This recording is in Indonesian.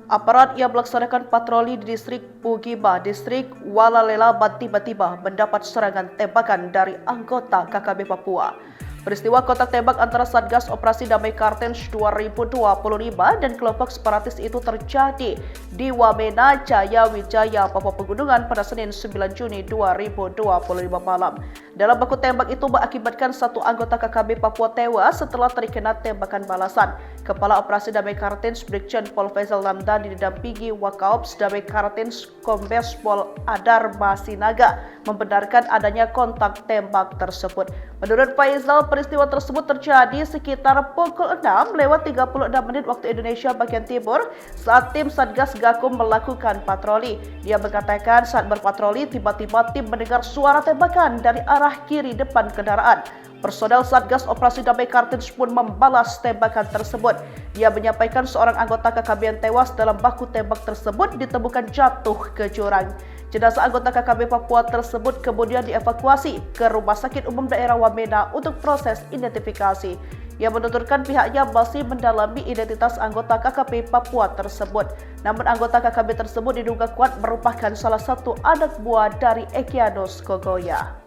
Aparat yang melaksanakan patroli di distrik Bugiba, distrik Walalela tiba-tiba mendapat serangan tembakan dari anggota KKB Papua. Peristiwa kontak tembak antara Satgas Operasi Damai Kartens 2025 dan kelompok separatis itu terjadi di Wamena, Jaya Wijaya, Papua Pegunungan pada Senin 9 Juni 2025 malam. Dalam baku tembak itu mengakibatkan satu anggota KKB Papua tewas setelah terkena tembakan balasan. Kepala Operasi Damai Kartens Brigjen Pol Faisal Lamdani didampingi Wakaops Damai Kartens Kombes Pol Adar Masinaga membenarkan adanya kontak tembak tersebut. Menurut Faisal, peristiwa tersebut terjadi sekitar pukul 6:36 waktu Indonesia bagian timur saat tim Satgas Gakum melakukan patroli. Dia mengatakan saat berpatroli tiba-tiba tim mendengar suara tembakan dari arah kiri depan kendaraan. Personel Satgas Operasi Damai Kartens pun membalas tembakan tersebut. Dia menyampaikan seorang anggota KKB yang tewas dalam baku tembak tersebut ditemukan jatuh ke jurang. Jenazah anggota KKB Papua tersebut kemudian dievakuasi ke Rumah Sakit Umum Daerah Wamena untuk proses identifikasi. Ia menuturkan pihaknya masih mendalami identitas anggota KKB Papua tersebut. Namun anggota KKB tersebut diduga kuat merupakan salah satu anak buah dari Egyanus Kogoya.